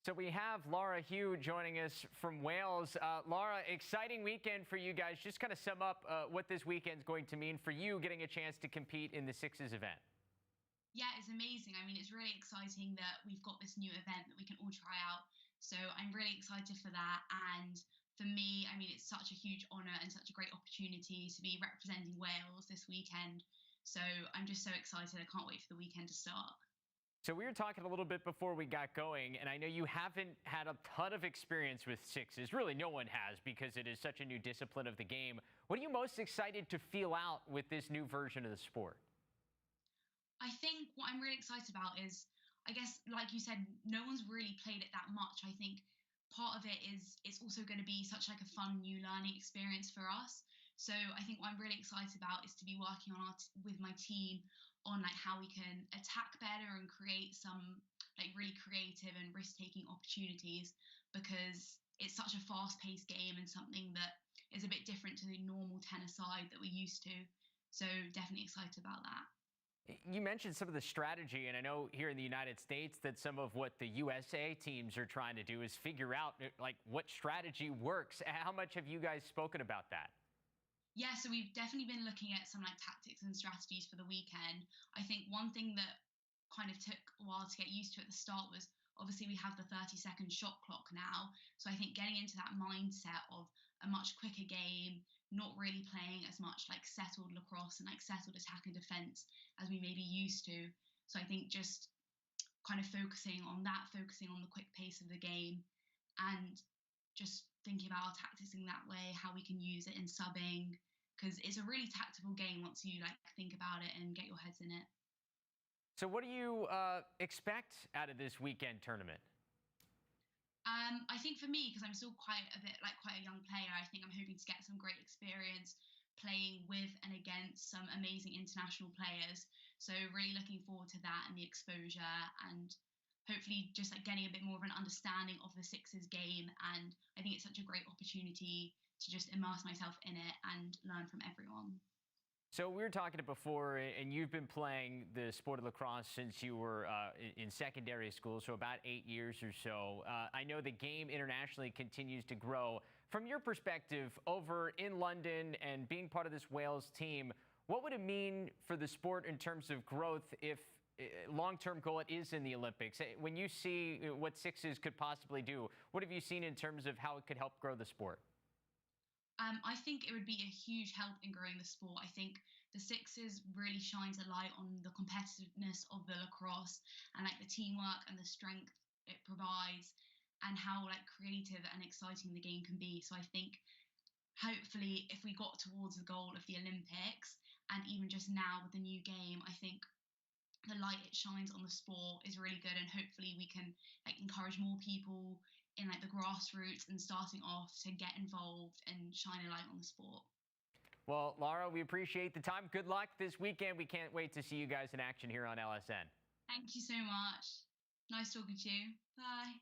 So we have Lara Hugh joining us from Wales. Lara, exciting weekend for you guys. Just kind of sum up what this weekend's going to mean for you getting a chance to compete in the Sixes event. Yeah, it's amazing. I mean, it's really exciting that we've got this new event that we can all try out. So I'm really excited for that. And for me, I mean, it's such a huge honour and such a great opportunity to be representing Wales this weekend. So I'm just so excited. I can't wait for the weekend to start. So we were talking a little bit before we got going, and I know you haven't had a ton of experience with sixes. Really, no one has, because it is such a new discipline of the game. What are you most excited to feel out with this new version of the sport? I think what I'm really excited about is, I guess, like you said, no one's really played it that much. I think part of it is it's also going to be such like a fun new learning experience for us. So I think what I'm really excited about is to be working on with my team on like how we can attack better and create some like really creative and risk-taking opportunities, because it's such a fast-paced game and something that is a bit different to the normal tennis side that we're used to. So definitely excited about that. You mentioned some of the strategy, and I know here in the United States that some of what the USA teams are trying to do is figure out like what strategy works. How much have you guys spoken about that? Yeah, so we've definitely been looking at some like tactics and strategies for the weekend. I think one thing that kind of took a while to get used to at the start was obviously we have the 30-second shot clock now. So I think getting into that mindset of a much quicker game, not really playing as much like settled lacrosse and like settled attack and defense as we maybe used to. So I think just kind of focusing on that, focusing on the quick pace of the game, and just thinking about our tactics in that way, how we can use it in subbing, because it's a really tactical game once you like think about it and get your heads in it. So what do you expect out of this weekend tournament? I think for me, because I'm still quite a young player, I think I'm hoping to get some great experience playing with and against some amazing international players. So really looking forward to that and the exposure, and hopefully just like getting a bit more of an understanding of the sixes game. And I think it's such a great opportunity to just immerse myself in it and learn from everyone. So we were talking before, and you've been playing the sport of lacrosse since you were in secondary school, so about 8 years or so. I know the game internationally continues to grow. From your perspective, over in London and being part of this Wales team, what would it mean for the sport in terms of growth if long-term goal it is in the Olympics? When you see what sixes could possibly do, what have you seen in terms of how it could help grow the sport? I think it would be a huge help in growing the sport. I think the sixes really shines a light on the competitiveness of the lacrosse and like the teamwork and the strength it provides, and how like creative and exciting the game can be. So I think hopefully if we got towards the goal of the Olympics, and even just now with the new game, I think the light it shines on the sport is really good, and hopefully we can like encourage more people in like the grassroots and starting off to get involved and shine a light on the sport. Well, Lara, we appreciate the time. Good luck this weekend. We can't wait to see you guys in action here on LSN. Thank you so much. Nice talking to you. Bye.